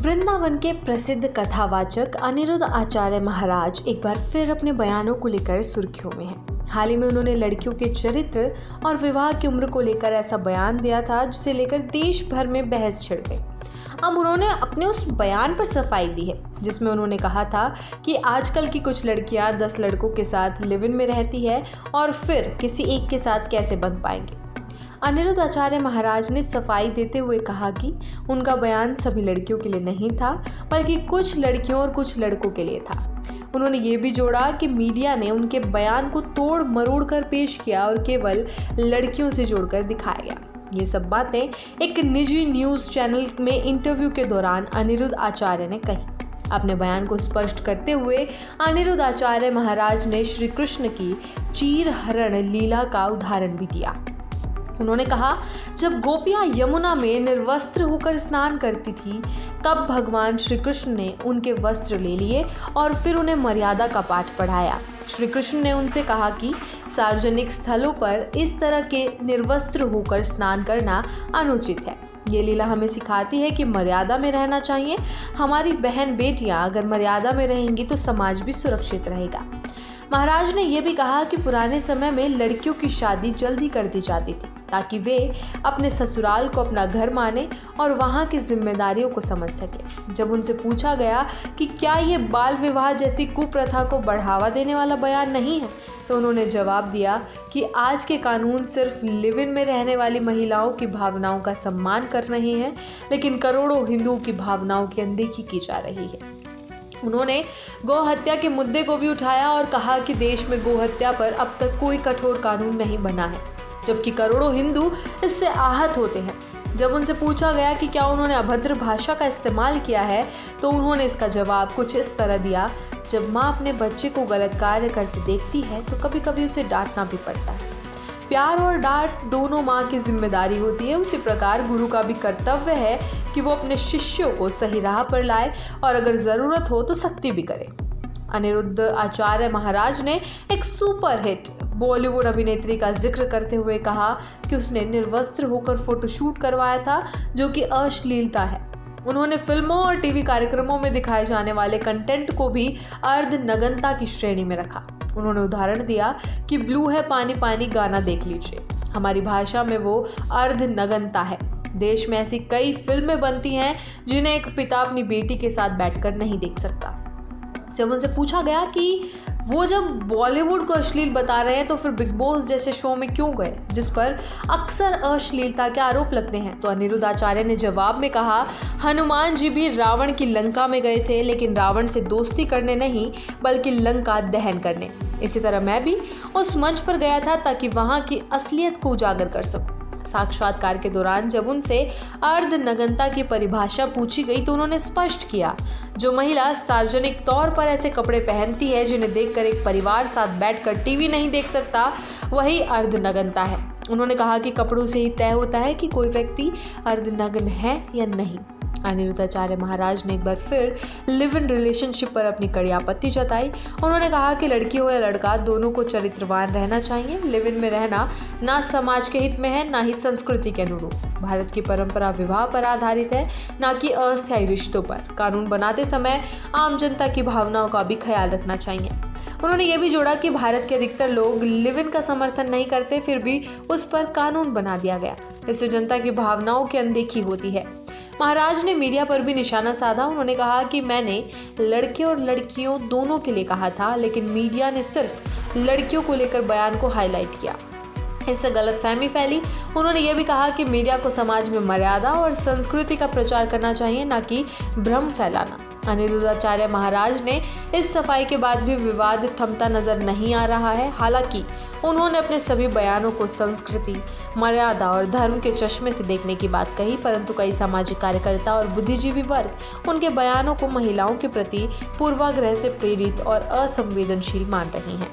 वृंदावन के प्रसिद्ध कथावाचक अनिरुद्ध आचार्य महाराज एक बार फिर अपने बयानों को लेकर सुर्खियों में हैं। हाल ही में उन्होंने लड़कियों के चरित्र और विवाह की उम्र को लेकर ऐसा बयान दिया था जिसे लेकर देश भर में बहस छिड़ गई। अब उन्होंने अपने उस बयान पर सफाई दी है जिसमें उन्होंने कहा था कि आजकल की कुछ लड़कियां 10 लड़कों के साथ लिव इन में रहती है और फिर किसी एक के साथ कैसे बंध पाएंगे। अनिरुद्ध आचार्य महाराज ने सफाई देते हुए कहा कि उनका बयान सभी लड़कियों के लिए नहीं था बल्कि कुछ लड़कियों और कुछ लड़कों के लिए था। उन्होंने ये भी जोड़ा कि मीडिया ने उनके बयान को तोड़ मरोड़ कर पेश किया और केवल लड़कियों से जोड़कर दिखाया गया। ये सब बातें एक निजी न्यूज़ चैनल में इंटरव्यू के दौरान अनिरुद्ध आचार्य ने कही। अपने बयान को स्पष्ट करते हुए अनिरुद्ध आचार्य महाराज ने श्री कृष्ण की चीर हरण लीला का उदाहरण भी दिया। उन्होंने कहा, जब गोपियां यमुना में निर्वस्त्र होकर स्नान करती थी तब भगवान श्री कृष्ण ने उनके वस्त्र ले लिए और फिर उन्हें मर्यादा का पाठ पढ़ाया। श्री कृष्ण ने उनसे कहा कि सार्वजनिक स्थलों पर इस तरह के निर्वस्त्र होकर स्नान करना अनुचित है। ये लीला हमें सिखाती है कि मर्यादा में रहना चाहिए। हमारी बहन बेटियां अगर मर्यादा में रहेंगी तो समाज भी सुरक्षित रहेगा। महाराज ने यह भी कहा कि पुराने समय में लड़कियों की शादी जल्दी कर दी जाती थी ताकि वे अपने ससुराल को अपना घर माने और वहाँ की जिम्मेदारियों को समझ सके। जब उनसे पूछा गया कि क्या ये बाल विवाह जैसी कुप्रथा को बढ़ावा देने वाला बयान नहीं है, तो उन्होंने जवाब दिया कि आज के कानून सिर्फ लिव इन में रहने वाली महिलाओं की भावनाओं का सम्मान कर रहे हैं, लेकिन करोड़ों हिंदुओं की भावनाओं की अनदेखी की जा रही है। उन्होंने गौ हत्या के मुद्दे को भी उठाया और कहा कि देश में गौ हत्या पर अब तक कोई कठोर कानून नहीं बना है, जबकि करोड़ों हिंदू इससे आहत होते हैं। जब उनसे पूछा गया कि क्या उन्होंने अभद्र भाषा का इस्तेमाल किया है, तो उन्होंने इसका जवाब कुछ इस तरह दिया, जब माँ अपने बच्चे को गलत कार्य करते देखती है तो कभी कभी उसे डांटना भी पड़ता है। प्यार और डांट दोनों माँ की जिम्मेदारी होती है। उसी प्रकार गुरु का भी कर्तव्य है कि वो अपने शिष्यों को सही राह पर लाए और अगर ज़रूरत हो तो सख्ती भी करे। अनिरुद्ध आचार्य महाराज ने एक सुपरहिट बॉलीवुड अभिनेत्री का जिक्र करते हुए कहा कि उसने निर्वस्त्र होकर फोटोशूट करवाया था, जो कि अश्लीलता है। उन्होंने फिल्मों और टीवी कार्यक्रमों में दिखाए जाने वाले कंटेंट को भी अर्धनग्नता की श्रेणी में रखा। उन्होंने उदाहरण दिया कि ब्लू है पानी पानी गाना देख लीजिए, हमारी भाषा में वो अर्धनग्नता है। देश में ऐसी कई फिल्में बनती हैं जिन्हें एक पिता अपनी बेटी के साथ बैठकर नहीं देख सकता। जब उनसे पूछा गया कि वो जब बॉलीवुड को अश्लील बता रहे हैं तो फिर बिग बॉस जैसे शो में क्यों गए जिस पर अक्सर अश्लीलता के आरोप लगते हैं, तो अनिरुद्ध आचार्य ने जवाब में कहा, हनुमान जी भी रावण की लंका में गए थे, लेकिन रावण से दोस्ती करने नहीं बल्कि लंका दहन करने। इसी तरह मैं भी उस मंच पर गया था ताकि वहाँ की असलियत को उजागर कर सकूं। साक्षात्कार के दौरान जब उनसे अर्धनग्नता की परिभाषा पूछी गई तो उन्होंने स्पष्ट किया, जो महिला सार्वजनिक तौर पर ऐसे कपड़े पहनती है जिन्हें देखकर एक परिवार साथ बैठकर टीवी नहीं देख सकता, वही अर्धनग्नता है। उन्होंने कहा कि कपड़ों से ही तय होता है कि कोई व्यक्ति अर्धनग्न है या नहीं। अनिरुद्ध आचार्य महाराज ने एक बार फिर लिव इन रिलेशनशिप पर अपनी कड़ी आपत्ति जताई। उन्होंने कहा कि लड़की हो या लड़का, दोनों को चरित्रवान रहना चाहिए। लिव इन में रहना ना समाज के हित में है, ना ही संस्कृति के अनुरूप। भारत की परंपरा विवाह पर आधारित है, ना कि अस्थायी रिश्तों पर। कानून बनाते समय आम जनता की भावनाओं का भी ख्याल रखना चाहिए। उन्होंने ये भी जोड़ा कि भारत के अधिकतर लोग लिव इन का समर्थन नहीं करते, फिर भी उस पर कानून बना दिया गया। इससे जनता की भावनाओं की अनदेखी होती है। महाराज ने मीडिया पर भी निशाना साधा। उन्होंने कहा कि मैंने लड़के और लड़कियों दोनों के लिए कहा था, लेकिन मीडिया ने सिर्फ लड़कियों को लेकर बयान को हाईलाइट किया, इससे गलतफहमी फैली। उन्होंने ये भी कहा कि मीडिया को समाज में मर्यादा और संस्कृति का प्रचार करना चाहिए, ना कि भ्रम फैलाना। अनिरुद्ध आचार्य महाराज ने इस सफाई के बाद भी विवाद थमता नजर नहीं आ रहा है। हालांकि उन्होंने अपने सभी बयानों को संस्कृति, मर्यादा और धर्म के चश्मे से देखने की बात कही, परंतु कई सामाजिक कार्यकर्ता और बुद्धिजीवी वर्ग उनके बयानों को महिलाओं के प्रति पूर्वाग्रह से प्रेरित और असंवेदनशील मान रहे हैं।